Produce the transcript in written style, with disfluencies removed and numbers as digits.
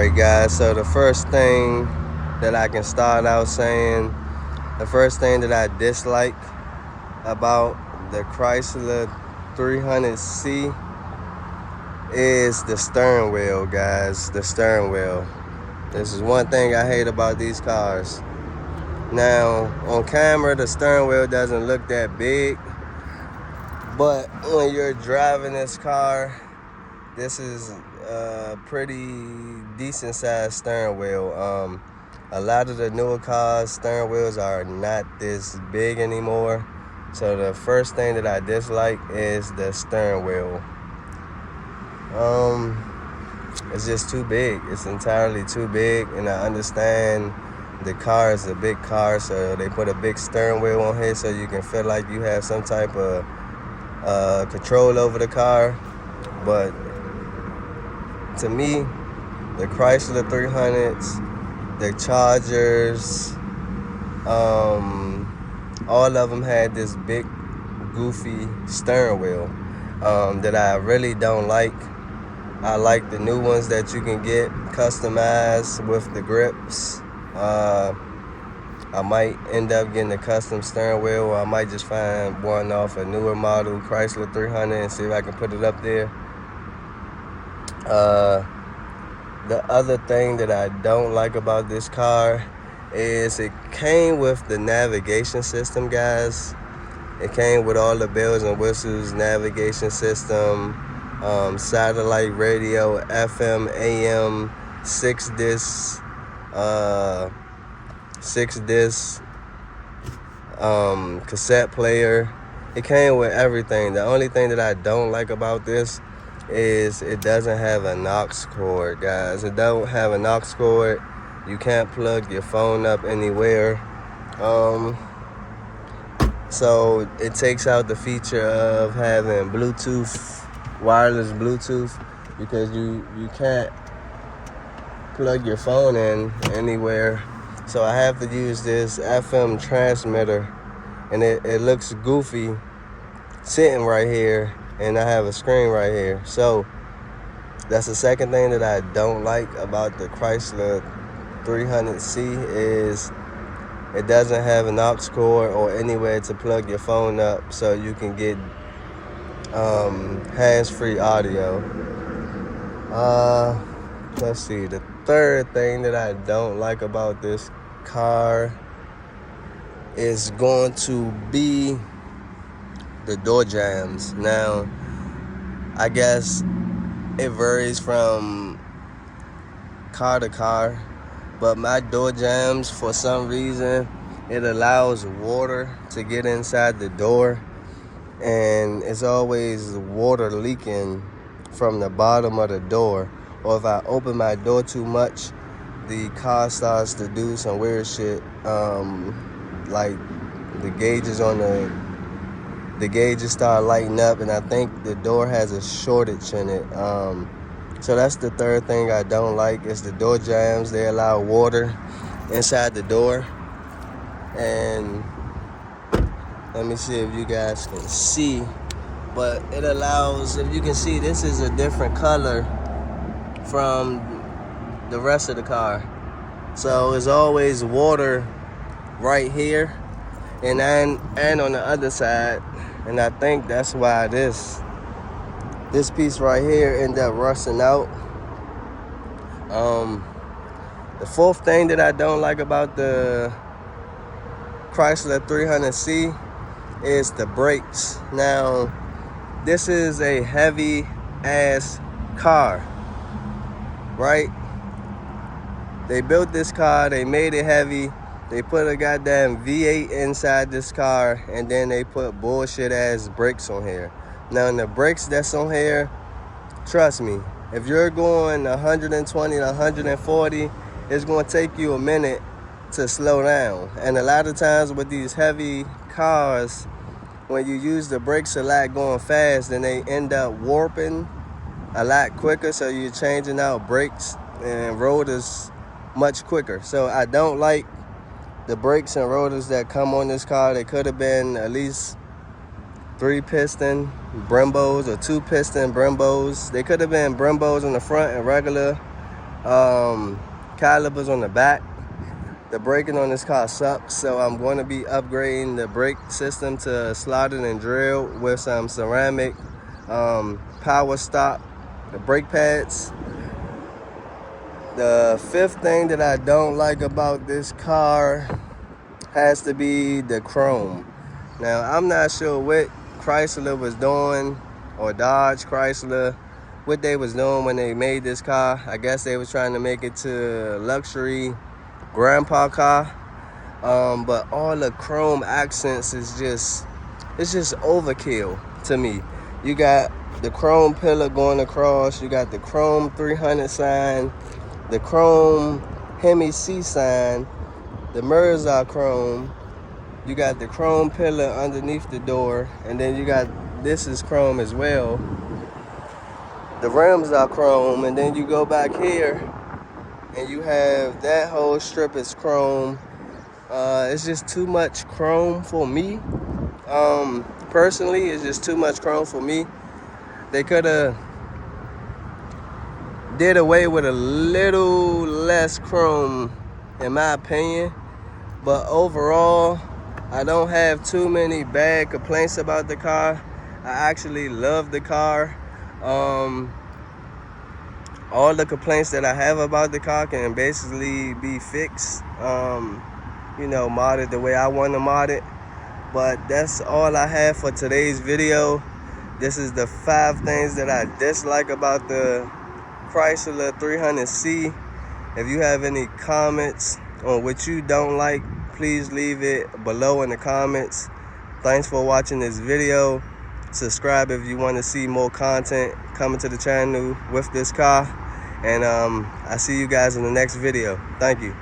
Alright guys, so the first thing that I can start out saying, the first thing that I dislike about the Chrysler 300C is the steering wheel, guys. The steering wheel. This is one thing I hate about these cars. Now, on camera, the steering wheel doesn't look that big, but when you're driving this car, this is a pretty decent sized steering wheel. A lot of the newer cars, steering wheels are not this big anymore. So the first thing that I dislike is the steering wheel. It's just too big. It's entirely too big, and I understand the car is a big car, so they put a big steering wheel on here so you can feel like you have some type of control over the car. But to me, the Chrysler 300s, the Chargers, all of them had this big, goofy steering wheel that I really don't like. I like the new ones that you can get customized with the grips. I might end up getting a custom steering wheel, or I might just find one off a newer model Chrysler 300 and see if I can put it up there. The other thing that I don't like about this car is it came with the navigation system, guys. It came with all the bells and whistles, navigation system, satellite radio, FM, AM, 6-disc, cassette player. It came with everything. The only thing that I don't like about this is it doesn't have an aux cord, guys. It don't have an aux cord. You can't plug your phone up anywhere. So it takes out the feature of having Bluetooth, wireless Bluetooth, because you can't plug your phone in anywhere. So I have to use this FM transmitter, and it looks goofy sitting right here, and I have a screen right here. So that's the second thing that I don't like about the Chrysler 300C is it doesn't have an aux cord or anywhere to plug your phone up so you can get hands-free audio. Let's see, the third thing that I don't like about this car is going to be the door jambs. Now, I guess it varies from car to car, but my door jambs, for some reason, it allows water to get inside the door, and it's always water leaking from the bottom of the door. Or if I open my door too much, the car starts to do some weird shit, like the gauges start lighting up, and I think the door has a shortage in it. So that's the third thing I don't like is the door jambs. They allow water inside the door. And let me see if you guys can see, but it allows, if you can see, this is a different color from the rest of the car. So there's always water right here and on the other side, and I think that's why this piece right here ended up rusting out. The fourth thing that I don't like about the Chrysler 300C is the brakes. Now, this is a heavy ass car, right? They built this car, they made it heavy, they put a goddamn V8 inside this car, and then they put bullshit ass brakes on here. Now, the brakes that's on here, trust me, if you're going 120 to 140, it's going to take you a minute to slow down. And a lot of times with these heavy cars, when you use the brakes a lot going fast, then they end up warping a lot quicker, so you're changing out brakes and rotors much quicker. So I don't like the brakes and rotors that come on this car. They could have been at least 3-piston Brembos or 2-piston Brembos. They could have been Brembos in the front and regular calipers on the back. The braking on this car sucks, so I'm going to be upgrading the brake system to slotted and drilled with some ceramic power stop, the brake pads. The fifth thing that I don't like about this car has to be the chrome. Now, I'm not sure what Chrysler was doing, or Dodge Chrysler, what they was doing when they made this car. I guess they was trying to make it to luxury grandpa car. But all the chrome accents is it's just overkill to me. You got the chrome pillar going across, you got the chrome 300 sign, the chrome Hemi C sign, the mirrors are chrome, you got the chrome pillar underneath the door, and then you got, this is chrome as well. The rims are chrome, and then you go back here and you have that whole strip is chrome. It's just too much chrome for me. Personally, it's just too much chrome for me. They could have did away with a little less chrome, in my opinion. But overall, I don't have too many bad complaints about the car. I actually love the car. All the complaints that I have about the car can basically be fixed, modded the way I want to mod it. But that's all I have for today's video. This is the 5 things that I dislike about the Chrysler 300C. If you have any comments on what you don't like, please leave it below in the comments. Thanks for watching this video. Subscribe if you want to see more content coming to the channel with this car. And I see you guys in the next video. Thank you.